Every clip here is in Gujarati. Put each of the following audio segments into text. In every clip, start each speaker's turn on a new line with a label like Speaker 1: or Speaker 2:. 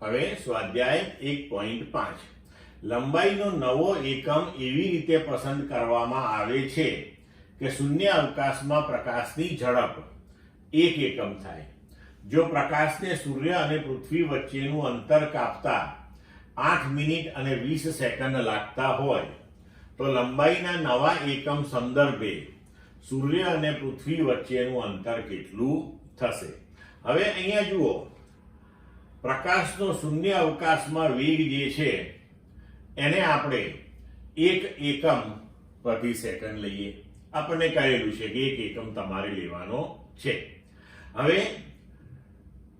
Speaker 1: હવે સ્વાધ્યાય 1.5 લંબાઈનો નવો એકમ એવી રીતે પસંદ કરવામાં આવે છે કે શૂન્ય અવકાશમાં પ્રકાશની ઝડપ 1 એકમ થાય. જો પ્રકાશને સૂર્ય અને પૃથ્વી વચ્ચેનું અંતર કાપતા 8 મિનિટ અને 20 સેકન્ડ લાગતા હોય તો લંબાઈના નવા એકમ સંદર્ભે સૂર્ય અને પૃથ્વી વચ્ચેનું અંતર કેટલું થશે? હવે અહીંયા જુઓ, પ્રકાશનો શૂન્ય અવકાશમાં વેગ જે છે એને આપણે 1 એકમ પ્રતિ સેકન્ડ લઈએ. આપણને કહેલું છે કે 1 એકમ તમારે લેવાનો છે. હવે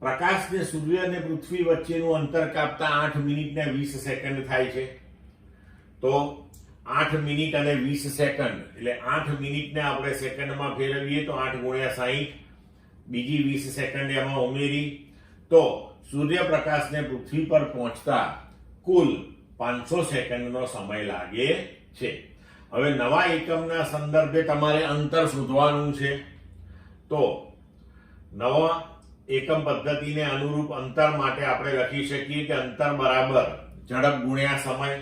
Speaker 1: પ્રકાશને સૂર્ય અને પૃથ્વી વચ્ચેનું અંતર કાપતા 8 મિનિટ ને 20 સેકન્ડ થાય છે. તો 8 મિનિટ અને 20 સેકન્ડ એટલે 8 મિનિટને આપણે સેકન્ડમાં ફેરવીએ તો 8 ગુણ્યા 60, બીજી 20 સેકન્ડ એમાં ઉમેરી તો સૂર્યપ્રકાશને પૃથ્વી પર પહોંચતા કુલ 500 સેકન્ડનો સમય લાગે છે. હવે નવા એકમના સંદર્ભે તમારે અંતર શોધવાનું છે. તો નવા એકમ પદ્ધતિને અનુરૂપ અંતર માટે આપણે લખી શકીએ કે અંતર બરાબર ઝડપ ગુણ્યા સમય.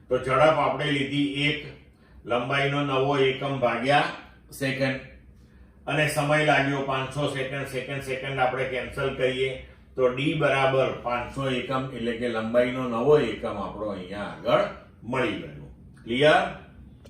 Speaker 1: તો ઝડપ આપણે લીધી 1, લંબાઈનો નવો એકમ ભાગ્યા સેકન્ડ, અને સમય લાગ્યો 500 સેકન્ડ. સેકન્ડ આપણે કેન્સલ કરીએ તો ડી બરાબર 500 એકમ એટલે કે લંબાઈનો નવો એકમ આપણો અહીંયા આગળ મળી ગયો. ક્લિયર?